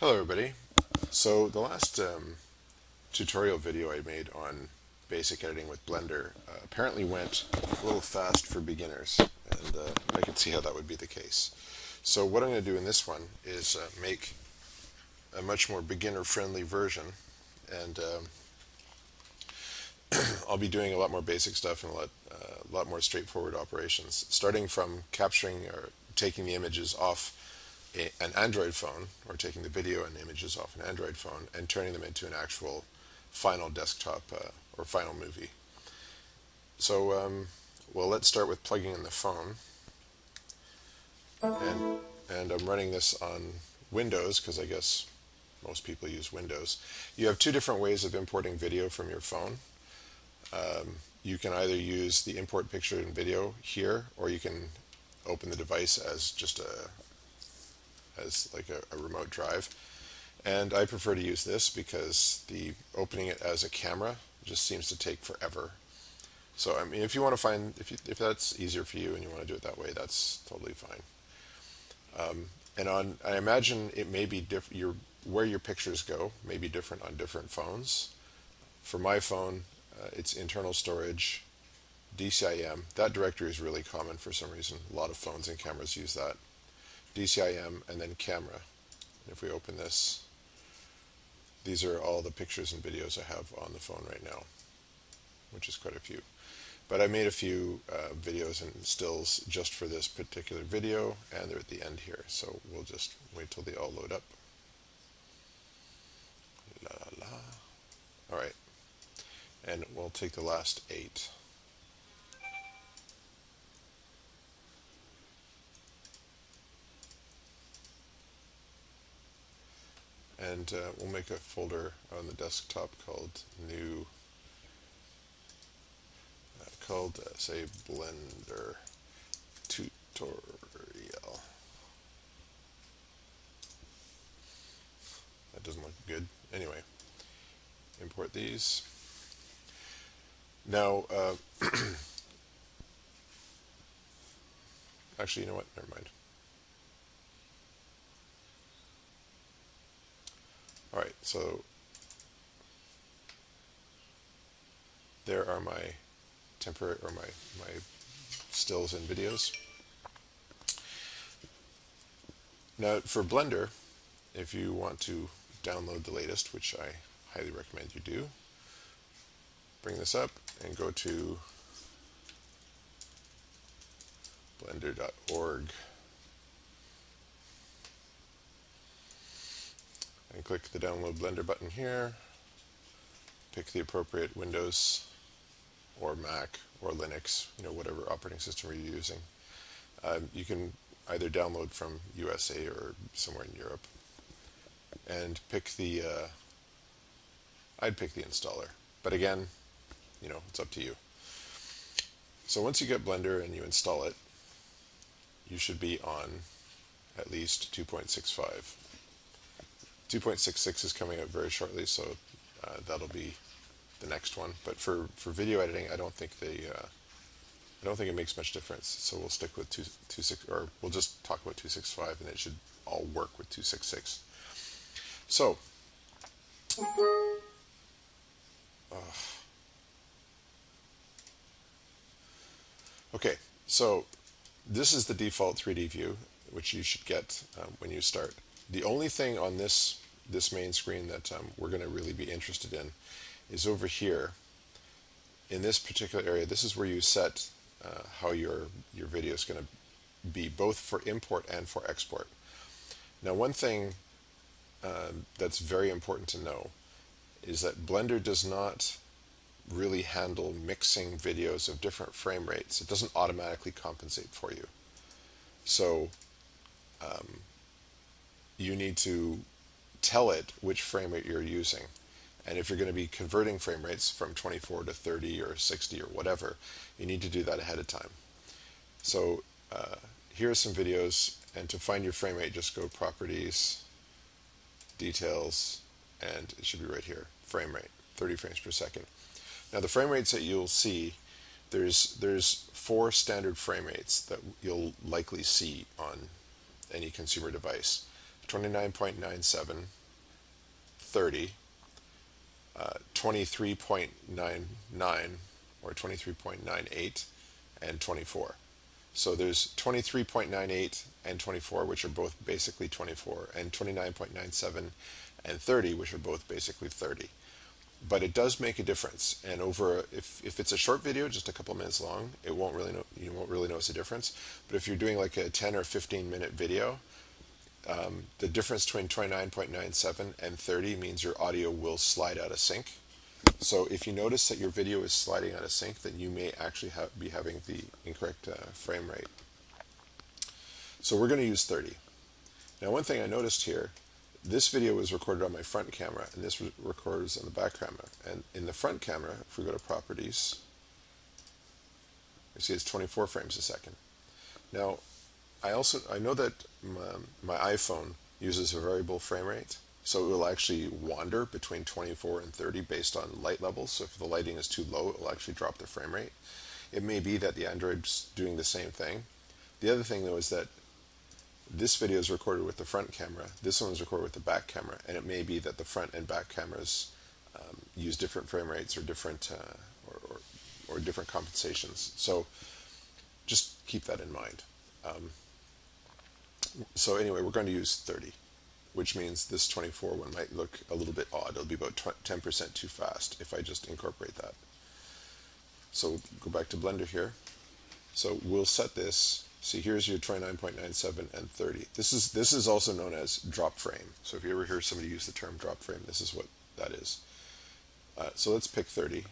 Hello everybody. So the last tutorial video I made on basic editing with Blender apparently went a little fast for beginners, and I could see how that would be the case. So what I'm going to do in this one is make a much more beginner-friendly version, and I'll be doing a lot more basic stuff and a lot more straightforward operations, starting from capturing or taking the images off an Android phone, or taking the video and images off an Android phone and turning them into an actual final desktop or final movie. So, well, let's start with plugging in the phone, and I'm running this on Windows because I guess most people use Windows. You have two different ways of importing video from your phone. You can either use the import picture and video here, or you can open the device as just like a remote drive. And I prefer to use this because the opening it as a camera just seems to take forever. So I mean, if you want to find, if that's easier for you and you want to do it that way, that's totally fine. And I imagine it may be different. Where your pictures go may be different on different phones. For my phone, it's internal storage, DCIM. That directory is really common for some reason. A lot of phones and cameras use that. DCIM and then camera. And if we open this, these are all the pictures and videos I have on the phone right now, which is quite a few. But I made a few videos and stills just for this particular video, and they're at the end here. So we'll just wait till they all load up. La la la. All right, and we'll take the last 8. And we'll make a folder on the desktop called new, say, Blender tutorial. That doesn't look good. Anyway, import these. Now, actually, you know what? Never mind. All right, so there are my temporary, or my stills and videos. Now for Blender, if you want to download the latest, which I highly recommend you do, bring this up and go to blender.org and click the download Blender button here. Pick the appropriate Windows or Mac or Linux, whatever operating system you're using. You can either download from USA or somewhere in Europe, and pick the I'd pick the installer, but again, it's up to you. So once you get Blender and you install it, you should be on at least 2.65. 2.66 is coming out very shortly, so that'll be the next one. But for video editing, I don't think it makes much difference. So we'll stick with 2.6, or we'll just talk about 2.65, and it should all work with 2.66. So, okay, so this is the default 3D view, which you should get when you start. The only thing on this main screen that we're going to really be interested in is over here in this particular area. This is where you set how your video is going to be, both for import and for export. Now, one thing that's very important to know is that Blender does not really handle mixing videos of different frame rates. It doesn't automatically compensate for you. So you need to tell it which frame rate you're using. And if you're going to be converting frame rates from 24 to 30 or 60 or whatever, you need to do that ahead of time. So here are some videos, and to find your frame rate, just go Properties, Details, and it should be right here, Frame Rate, 30 frames per second. Now the frame rates that you'll see, there's 4 standard frame rates that you'll likely see on any consumer device. 29.97, 30, 23.99 or 23.98, and 24. So there's 23.98 and 24, which are both basically 24, and 29.97 and 30, which are both basically 30. But it does make a difference, and if it's a short video, just a couple minutes long, you won't really notice a difference. But if you're doing like a 10 or 15-minute video, the difference between 29.97 and 30 means your audio will slide out of sync. So if you notice that your video is sliding out of sync, then you may actually be having the incorrect frame rate. So we're going to use 30. Now, one thing I noticed here, this video was recorded on my front camera, and this records on the back camera. And in the front camera, if we go to Properties, you see it's 24 frames a second. Now, I know that my iPhone uses a variable frame rate, so it will actually wander between 24 and 30 based on light levels. So if the lighting is too low, it will actually drop the frame rate. It may be that the Android's doing the same thing. The other thing, though, is that this video is recorded with the front camera, this one is recorded with the back camera, and it may be that the front and back cameras use different frame rates or different or different compensations. So just keep that in mind. So anyway, we're going to use 30, which means this 24 one might look a little bit odd. It'll be about 10% too fast if I just incorporate that. So go back to Blender here. So we'll set this. See, here's your 29.97 and 30. This is also known as drop frame. So if you ever hear somebody use the term drop frame, this is what that is. So let's pick 30.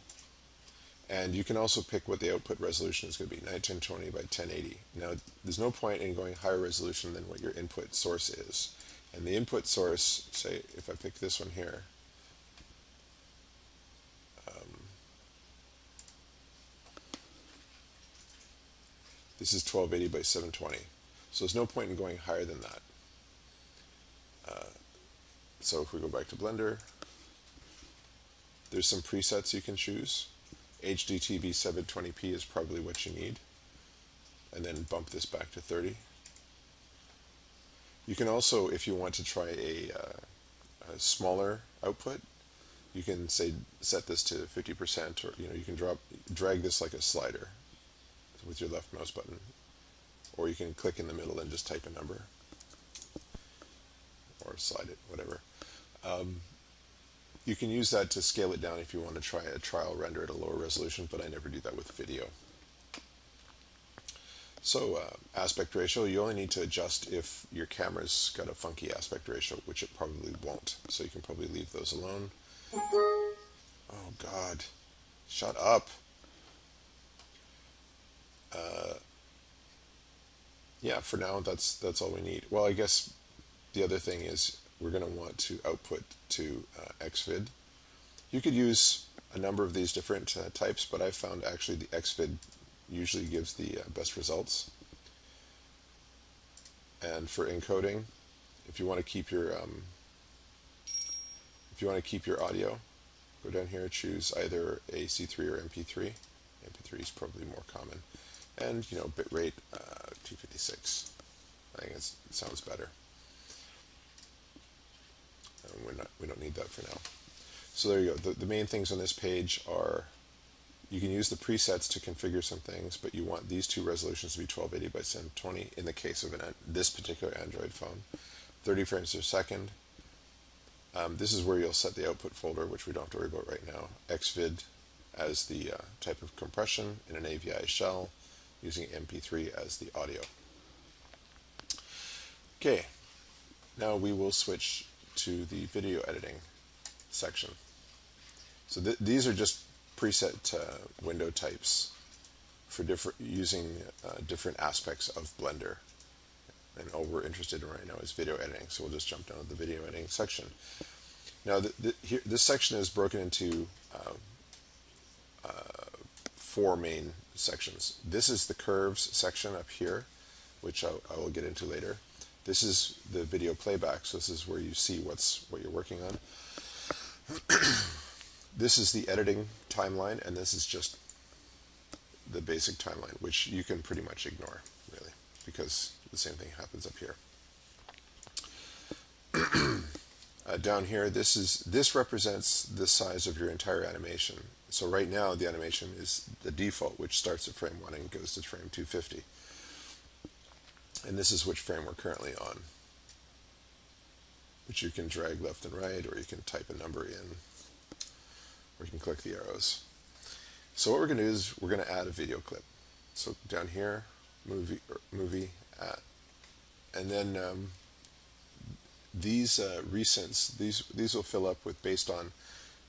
And you can also pick what the output resolution is going to be, 1920 by 1080. Now, there's no point in going higher resolution than what your input source is. And the input source, say, if I pick this one here, this is 1280 by 720. So there's no point in going higher than that. So if we go back to Blender, there's some presets you can choose. HDTV 720p is probably what you need. And then bump this back to 30. You can also, if you want to try a smaller output, you can say set this to 50%, or you can drag this like a slider with your left mouse button, or you can click in the middle and just type a number, or slide it, whatever. You can use that to scale it down if you want to try a trial render at a lower resolution, but I never do that with video. So aspect ratio, you only need to adjust if your camera's got a funky aspect ratio, which it probably won't. So you can probably leave those alone. Oh God, shut up. Yeah, for now that's all we need. Well, I guess the other thing is we're going to want to output to Xvid. You could use a number of these different types, but I've found actually the Xvid usually gives the best results. And for encoding, if you want to keep your audio, go down here, choose either AC3 or MP3. MP3 is probably more common, and bitrate 256. I think it sounds better. We don't need that for now. So there you go. The main things on this page are, you can use the presets to configure some things, but you want these two resolutions to be 1280 by 720 in the case of this particular Android phone. 30 frames per second. This is where you'll set the output folder, which we don't have to worry about right now. Xvid as the type of compression in an AVI shell, using MP3 as the audio. Okay, now we will switch to the video editing section. So these are just preset window types for using different aspects of Blender. And all we're interested in right now is video editing, so we'll just jump down to the video editing section. Now, this section is broken into 4 main sections. This is the curves section up here, which I will get into later. This is the video playback, so this is where you see what you're working on. This is the editing timeline, and this is just the basic timeline, which you can pretty much ignore, really, because the same thing happens up here. Down here, this represents the size of your entire animation. So right now the animation is the default, which starts at frame 1 and goes to frame 250. And this is which frame we're currently on, which you can drag left and right, or you can type a number in, or you can click the arrows. So what we're going to do is we're going to add a video clip. So down here, movie, add. And then these recents, these will fill up with based on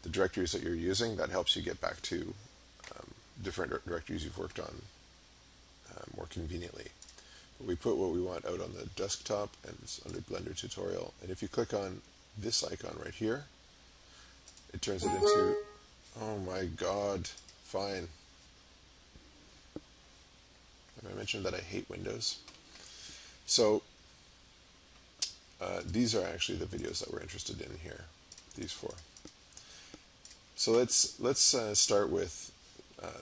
the directories that you're using. That helps you get back to different directories you've worked on more conveniently. But we put what we want out on the desktop, and it's under Blender Tutorial. And if you click on this icon right here, it turns it into, oh my god, fine. Have I mentioned that I hate Windows? So these are actually the videos that we're interested in here, these 4. So let's start with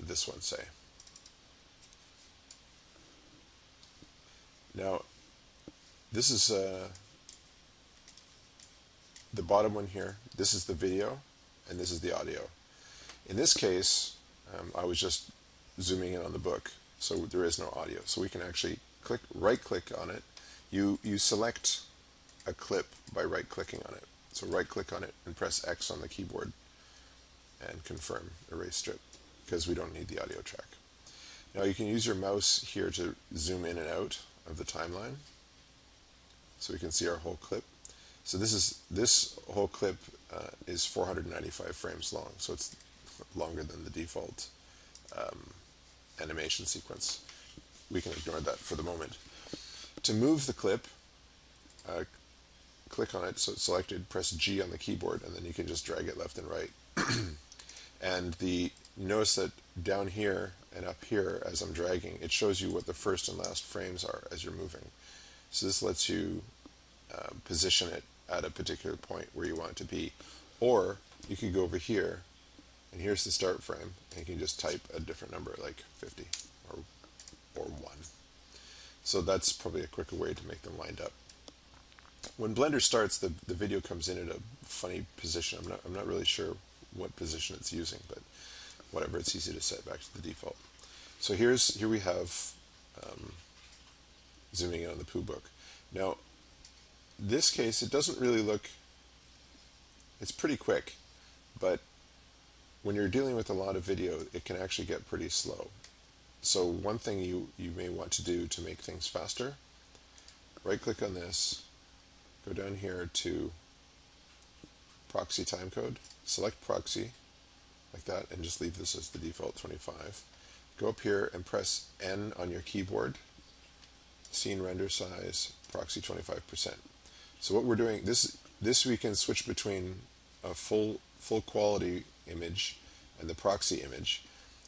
this one, say. Now, this is the bottom one here. This is the video, and this is the audio. In this case, I was just zooming in on the book, so there is no audio. So we can actually right-click on it. You select a clip by right-clicking on it. So right-click on it and press X on the keyboard and confirm erase strip, because we don't need the audio track. Now you can use your mouse here to zoom in and out of the timeline, so we can see our whole clip. So this whole clip is 495 frames long, so it's longer than the default animation sequence. We can ignore that for the moment. To move the clip, click on it, so it's selected, press G on the keyboard, and then you can just drag it left and right. And notice that down here and up here, as I'm dragging, it shows you what the first and last frames are as you're moving. So this lets you position it at a particular point where you want it to be. Or you could go over here, and here's the start frame, and you can just type a different number, like 50 or 1. So that's probably a quicker way to make them lined up. When Blender starts, the video comes in at a funny position. I'm not really sure what position it's using, but whatever, it's easy to set back to the default. So here we have zooming in on the Pooh book. Now, this case, it doesn't really look, it's pretty quick, but when you're dealing with a lot of video, it can actually get pretty slow. So one thing you may want to do to make things faster, right-click on this, go down here to proxy timecode, select proxy, like that, and just leave this as the default 25. Go up here and press N on your keyboard, scene render size, proxy 25%. So what we're doing, this we can switch between a full quality image and the proxy image.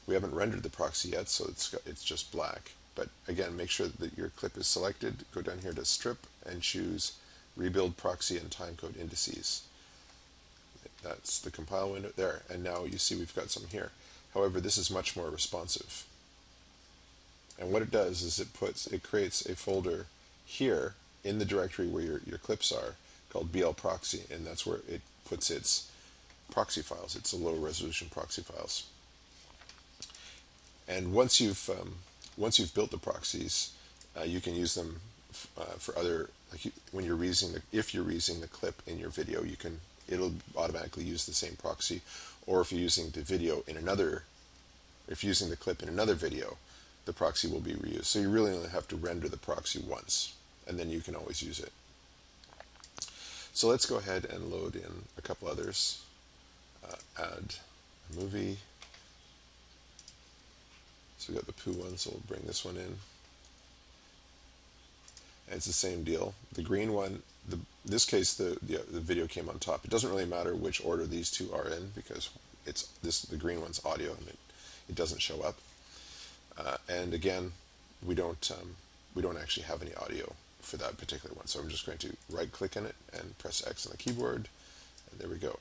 We haven't rendered the proxy yet, so it's just black. But again, make sure that your clip is selected. Go down here to strip and choose rebuild proxy and timecode indices. That's the compile window there, and now you see we've got some here. However, this is much more responsive. And what it does is it creates a folder here in the directory where your clips are, called BL proxy, and that's where it puts its proxy files, its low resolution proxy files. And once you've built the proxies, you can use them for other, like when you're if you're using the clip in your video, it'll automatically use the same proxy. Or if you're using the clip in another video, the proxy will be reused. So you really only have to render the proxy once, and then you can always use it. So let's go ahead and load in a couple others. Add a movie. So we got the Pooh one, so we'll bring this one in. And it's the same deal. The green one, this case the video came on top. It doesn't really matter which order these two are in, because the green one's audio and it doesn't show up. And again, we don't actually have any audio for that particular one. So I'm just going to right-click on it and press X on the keyboard, and there we go.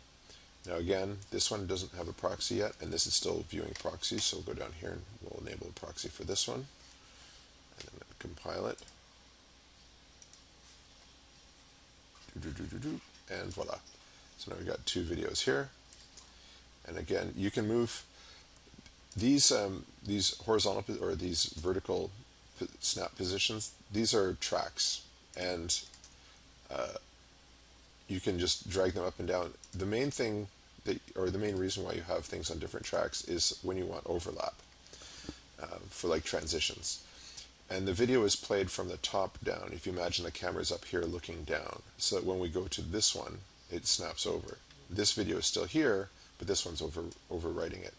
Now again, this one doesn't have a proxy yet, and this is still viewing proxies, so we'll go down here and we'll enable a proxy for this one, and then compile it. and voila. So now we've got two videos here. And again, you can move these horizontal or these vertical snap positions. These are tracks, and you can just drag them up and down. The main thing or the main reason why you have things on different tracks is when you want overlap for like transitions. And the video is played from the top down. If you imagine the camera's up here looking down, so that when we go to this one, it snaps over. This video is still here, but this one's overwriting it.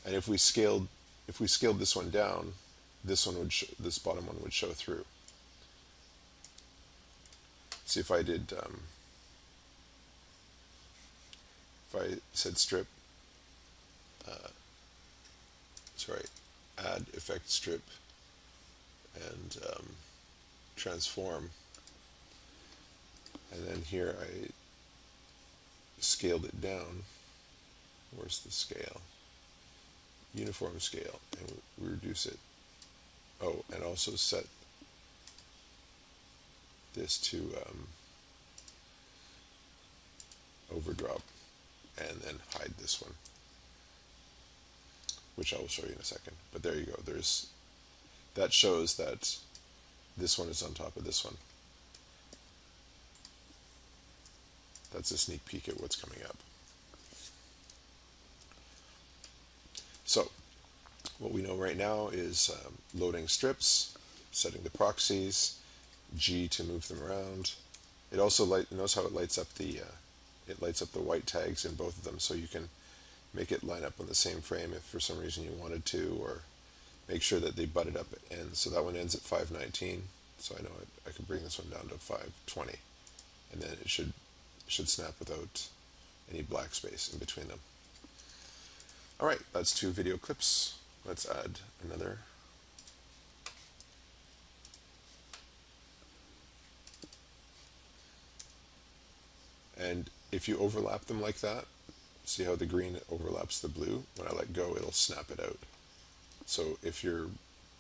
And if we scaled this one down, this bottom one would show through. See if I did. If I said strip, add effect strip and transform, and then here I scaled it down. Where's the scale? Uniform scale, and we reduce it. Oh, and also set this to overdrop, and then hide this one, which I will show you in a second. But there you go. That shows that this one is on top of this one. That's a sneak peek at what's coming up. So what we know right now is loading strips, setting the proxies, G to move them around. It also knows how it lights up the white tags in both of them, so you can make it line up on the same frame if for some reason you wanted to, or make sure that they butted up at ends. So that one ends at 519, so I know I could bring this one down to 520, and then it should snap without any black space in between them. Alright, that's two video clips. Let's add another. And if you overlap them like that, see how the green overlaps the blue? When I let go, it'll snap it out. So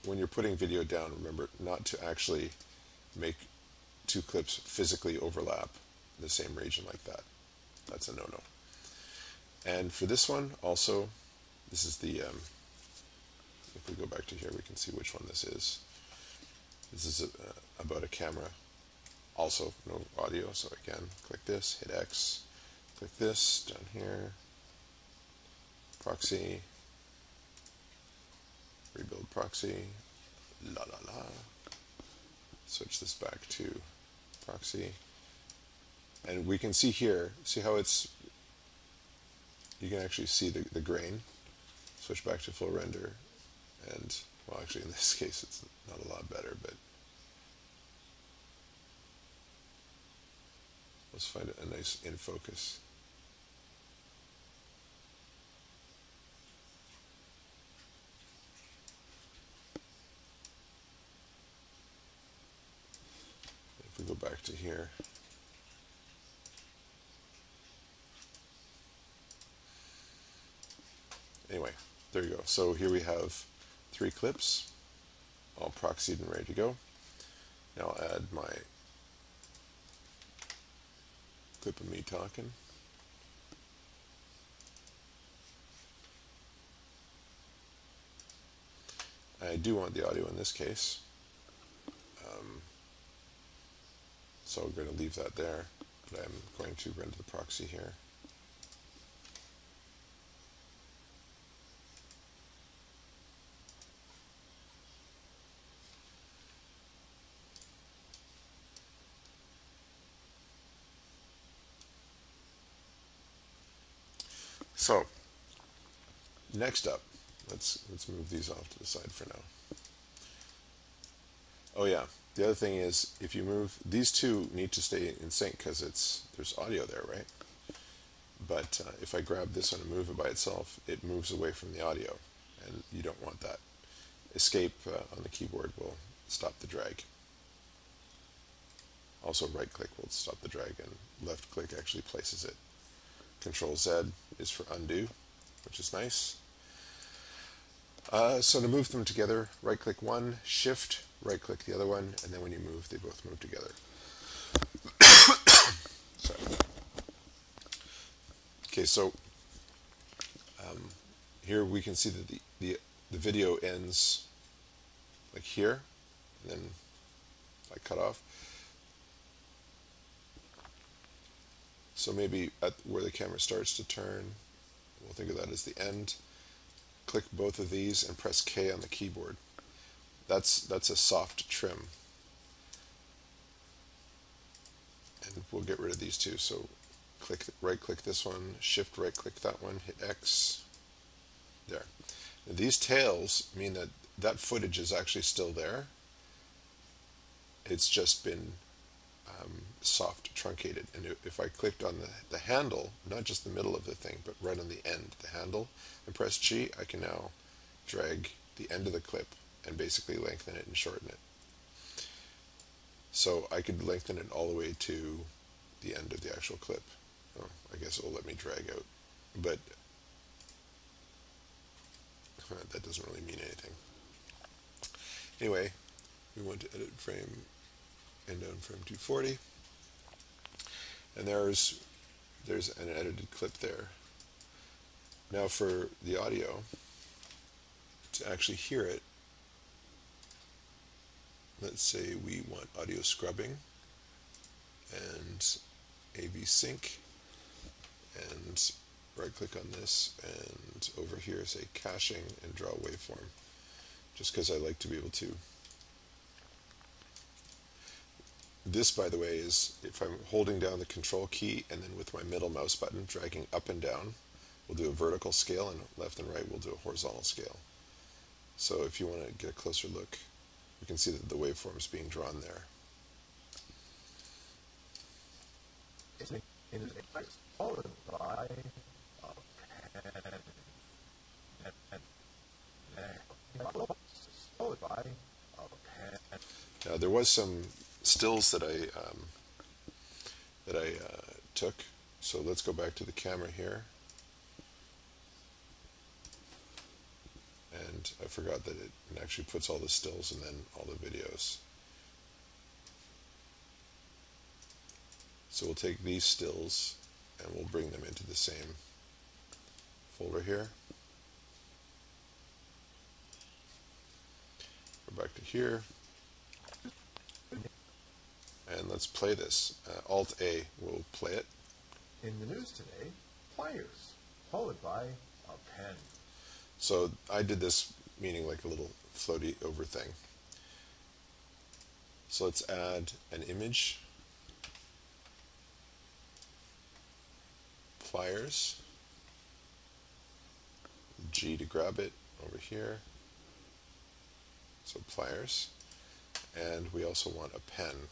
when you're putting video down, remember not to actually make two clips physically overlap the same region like that. That's a no-no. And for this one, also, this is the, if we go back to here, we can see which one this is. This is about a camera. Also, no audio, so again, click this, hit X, click this, down here, proxy, rebuild proxy, la la la, switch this back to proxy, and we can see here, see how you can actually see the grain. Switch back to full render, and, well, actually in this case it's not a lot better, but let's find a nice in focus. If we go back to here, anyway, there you go. So here we have 3 clips, all proxied and ready to go. Now I'll add my clip of me talking. I do want the audio in this case, so we're going to leave that there, but I'm going to render the proxy here. So, next up, let's move these off to the side for now. Oh yeah, the other thing is, if you move, these two need to stay in sync because there's audio there, right? But if I grab this one and move it by itself, it moves away from the audio, and you don't want that. Escape on the keyboard will stop the drag. Also right click will stop the drag, and left click actually places it. Control Z is for undo, which is nice. So to move them together, right click one, shift, right click the other one, and then when you move, they both move together. Sorry. Okay, so here we can see that the video ends like here, and then I cut off. So maybe at where the camera starts to turn, we'll think of that as the end. Click both of these and press K on the keyboard. That's a soft trim. And we'll get rid of these two. So right click this one, shift right click that one, hit X. There. Now, these tails mean that that footage is actually still there. It's just been soft truncated. And if I clicked on the handle, not just the middle of the thing, but right on the end, the handle, and press G, I can now drag the end of the clip and basically lengthen it and shorten it. So I could lengthen it all the way to the end of the actual clip. Oh, I guess it will let me drag out, but that doesn't really mean anything. Anyway, we want to edit frame and down frame 240, and there's an edited clip there. Now for the audio, to actually hear it, let's say we want audio scrubbing and AV sync, and right click on this, and over here say caching and draw waveform, just because I like to be able to. This, by the way, is if I'm holding down the control key and then with my middle mouse button dragging up and down, we'll do a vertical scale, and left and right we'll do a horizontal scale. So if you want to get a closer look, you can see that the waveform is being drawn there. Now there was some stills that I took, so let's go back to the camera here. And I forgot that it actually puts all the stills and then all the videos. So we'll take these stills and we'll bring them into the same folder here. Go back to here. And let's play this. Alt-A will play it. In the news today, pliers, followed by a pen. So I did this meaning like a little floaty over thing. So let's add an image. Pliers. G to grab it over here. So pliers. And we also want a pen.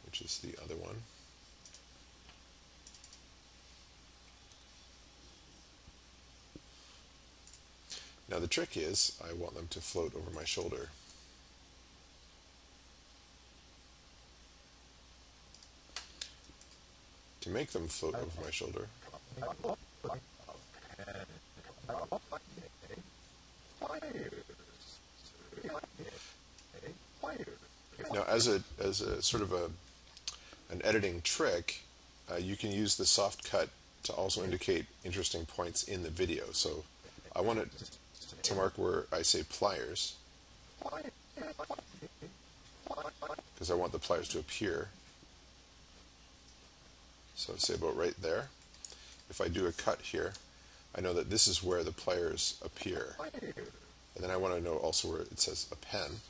Which is the other one. Now the trick is, I want them to float over my shoulder. To make them float over my shoulder, now as a sort of an editing trick, you can use the soft cut to also indicate interesting points in the video. So I want it to mark where I say pliers, because I want the pliers to appear. So say about right there. If I do a cut here, I know that this is where the pliers appear. And then I want to know also where it says a pen.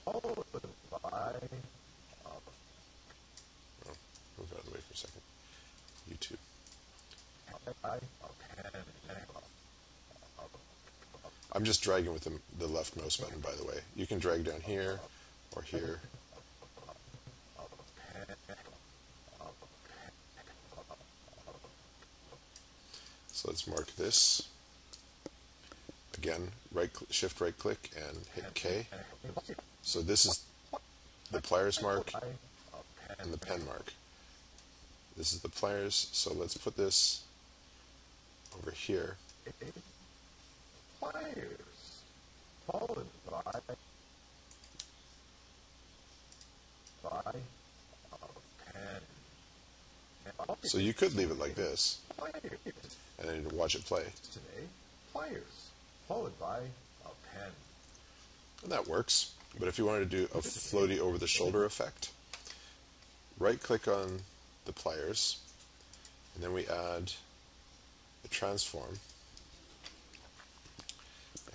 Oh, move out of the way for a second. YouTube. I'm just dragging with the left mouse button, by the way. You can drag down here or here. So let's mark this. Again, shift right click and hit K. So this is the pliers mark and the pen mark. This is the pliers, so let's put this over here. Pliers, followed by a pen. So you could leave it like this pliers and then watch it play. today, pliers, followed by a pen. And that works. But if you wanted to do a floaty over the shoulder effect, right click on the pliers, and then we add a transform.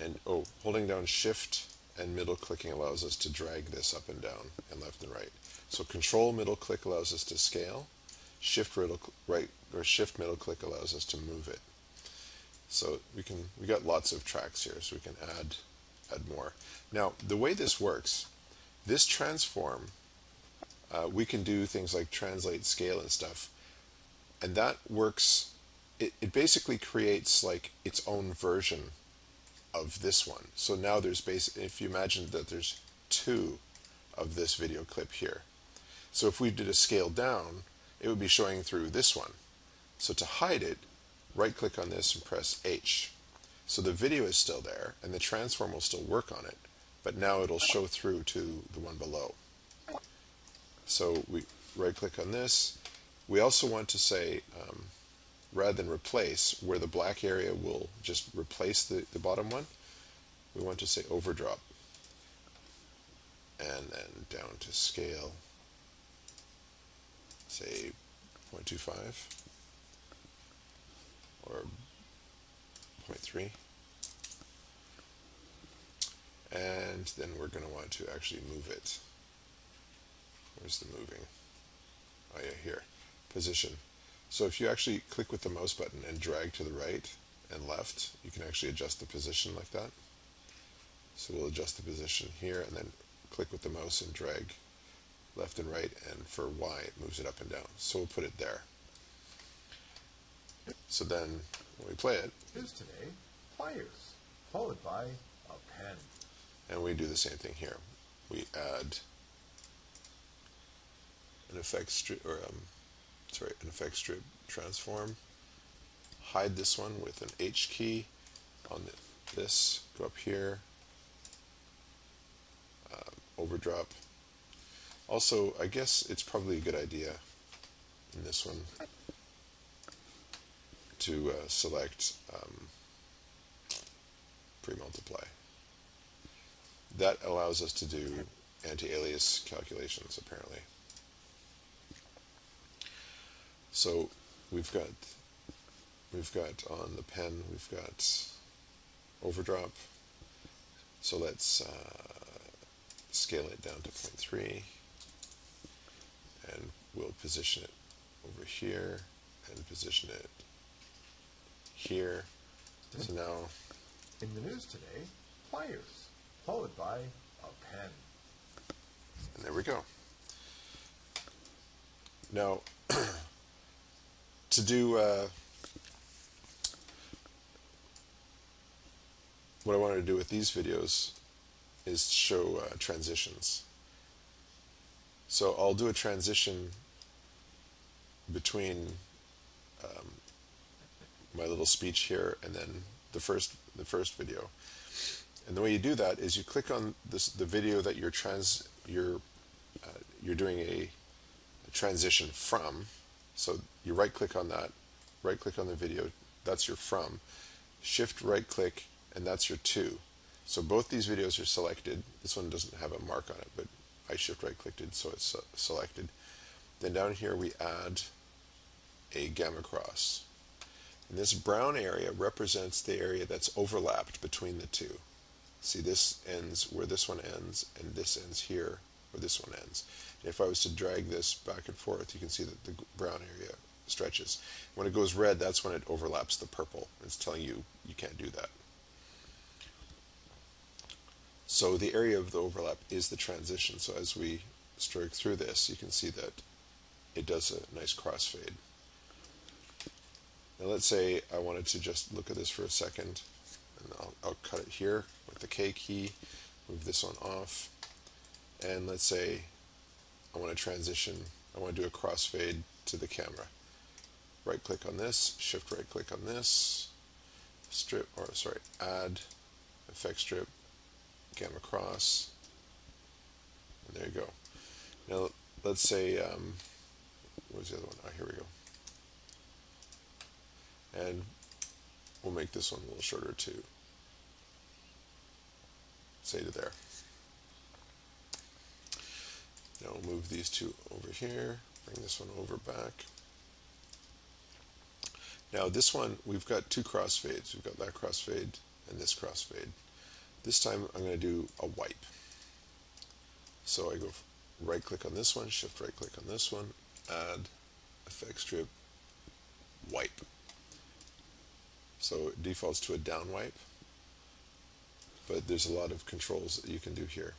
And holding down shift and middle clicking allows us to drag this up and down and left and right. So control middle click allows us to scale. Shift middle click allows us to move it. So we got lots of tracks here, so we can add more. Now the way this works, this transform, we can do things like translate, scale, and stuff, and that works. It basically creates like its own version of this one. So now there's if you imagine that there's two of this video clip here. So if we did a scale down, it would be showing through this one. So to hide it, right click on this and press H. So the video is still there and the transform will still work on it, but now it'll show through to the one below. So we right click on this. We also want to say, rather than replace, where the black area will just replace the bottom one, we want to say overdrop. And then down to scale, say 0.25 or 0.3. And then we're going to want to actually move it. Where's the moving? Oh yeah, here. Position. So if you actually click with the mouse button and drag to the right and left, you can actually adjust the position like that. So we'll adjust the position here and then click with the mouse and drag left and right, and for Y it moves it up and down. So we'll put it there. So then when we play it, Is today, pliers, followed by a pen. and we do the same thing here. We add an effect strip, or an effect strip transform. Hide this one with an H key on this. Go up here. Overdrop. Also, I guess it's probably a good idea in this one to select pre-multiply. That allows us to do anti-alias calculations, apparently. So we've got on the pen, we've got overdrop. So let's scale it down to 0.3, and we'll position it over here and position it here. So now, In the news today, pliers, followed by a pen. and there we go. Now, to do what I wanted to do with these videos is show transitions. So I'll do a transition between my little speech here and then the first video. And the way you do that is you click on the video that you're doing a transition from. So you right click on that, right click on the video, that's your from. Shift right click, and that's your to. So both these videos are selected. This one doesn't have a mark on it, but I shift right clicked it, so it's selected. Then down here we add a gamma cross. And this brown area represents the area that's overlapped between the two. See, this ends where this one ends, and this ends here where this one ends. And if I was to drag this back and forth, you can see that the brown area stretches. When it goes red, that's when it overlaps the purple. It's telling you you can't do that. So the area of the overlap is the transition. So as we stroke through this, you can see that it does a nice crossfade. Now let's say I wanted to just look at this for a second, and I'll cut it here with the K key, move this one off, and let's say I want to transition, I want to do a crossfade to the camera. Right click on this, shift right click on this, add, effect strip, gamma cross, and there you go. Now let's say, where's the other one? Oh, here we go. And we'll make this one a little shorter too. Say to there. Now we'll move these two over here, bring this one over back. Now this one, we've got two crossfades. We've got that crossfade and this crossfade. This time I'm going to do a wipe. So I go right click on this one, shift right click on this one, add effect strip, wipe. So it defaults to a down wipe, but there's a lot of controls that you can do here.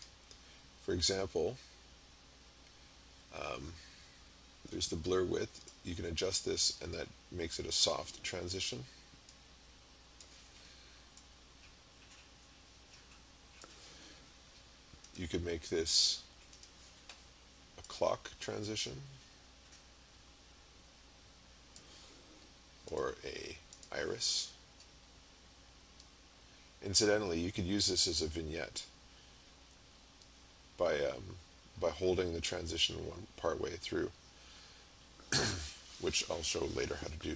For example, there's the blur width. You can adjust this and that makes it a soft transition. You could make this a clock transition or a iris. Incidentally, you could use this as a vignette by holding the transition one part way through, which I'll show later how to do.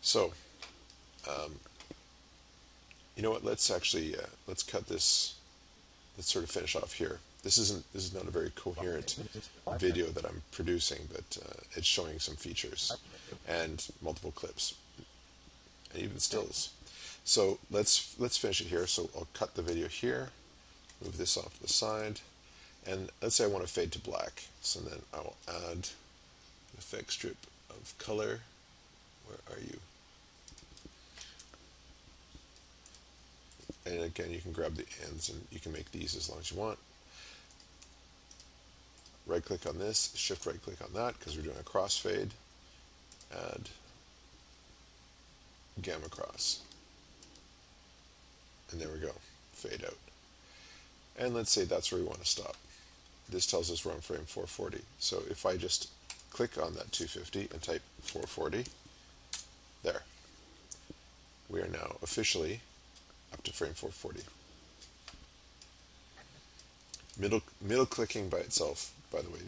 So, you know what? Let's actually let's cut this. Let's sort of finish off here. This is not a very coherent video that I'm producing, but it's showing some features and multiple clips and even stills. So let's finish it here. So I'll cut the video here, move this off to the side, and let's say I want to fade to black. So then I will add an effect strip of color. Where are you? And again, you can grab the ends and you can make these as long as you want. Right click on this, shift right click on that because we're doing a crossfade. Add gamma cross. And there we go, fade out. And let's say that's where we want to stop. This tells us we're on frame 440. So if I just click on that 250 and type 440, there. We are now officially up to frame 440. Middle clicking by itself, by the way.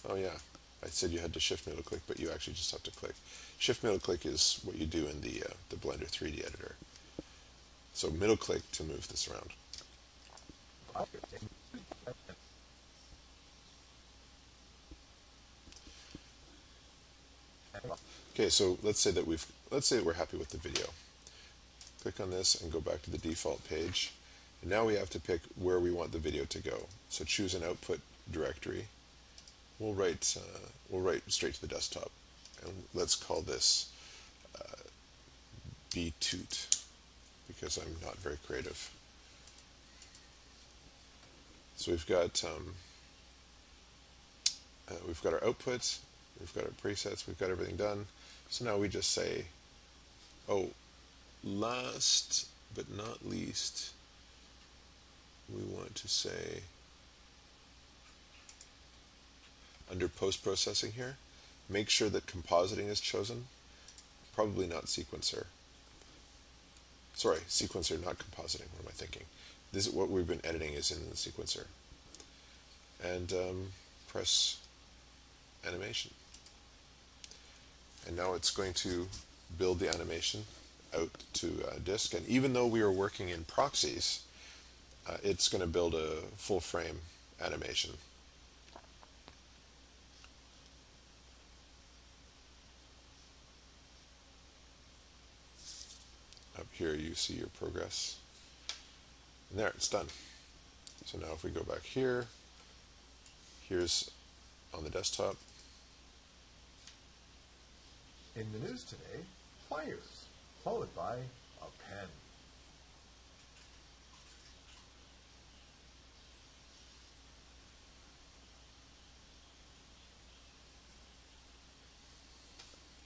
Oh yeah, I said you had to shift middle click, but you actually just have to click. Shift middle click is what you do in the Blender 3D editor. So middle click to move this around. Okay, so let's say that we're happy with the video. Click on this and go back to the default page. And now we have to pick where we want the video to go. So choose an output directory. We'll write straight to the desktop, and let's call this btoot because I'm not very creative. So we've got our output, we've got our presets, we've got everything done. So now we just say, oh, last but not least, we want to say under post-processing here, make sure that compositing is chosen, probably not sequencer. Sorry, sequencer, not compositing. What am I thinking? This is what we've been editing is in the sequencer. And press animation. And now it's going to build the animation out to disk. And even though we are working in proxies, it's going to build a full frame animation. Up here you see your progress. And there, it's done. So now if we go back here, here's on the desktop. In the news today, pliers, followed by a pen.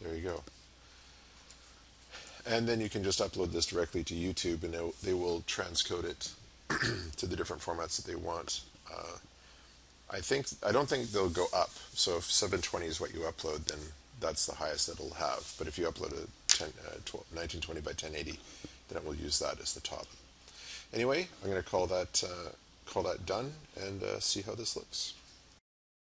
There you go. And then you can just upload this directly to YouTube, and they will transcode it to the different formats that they want. I don't think they'll go up. So if 720 is what you upload, then that's the highest that it'll have. But if you upload a 1920 by 1080, then we'll use that as the top. Anyway, I'm going to call that done and see how this looks.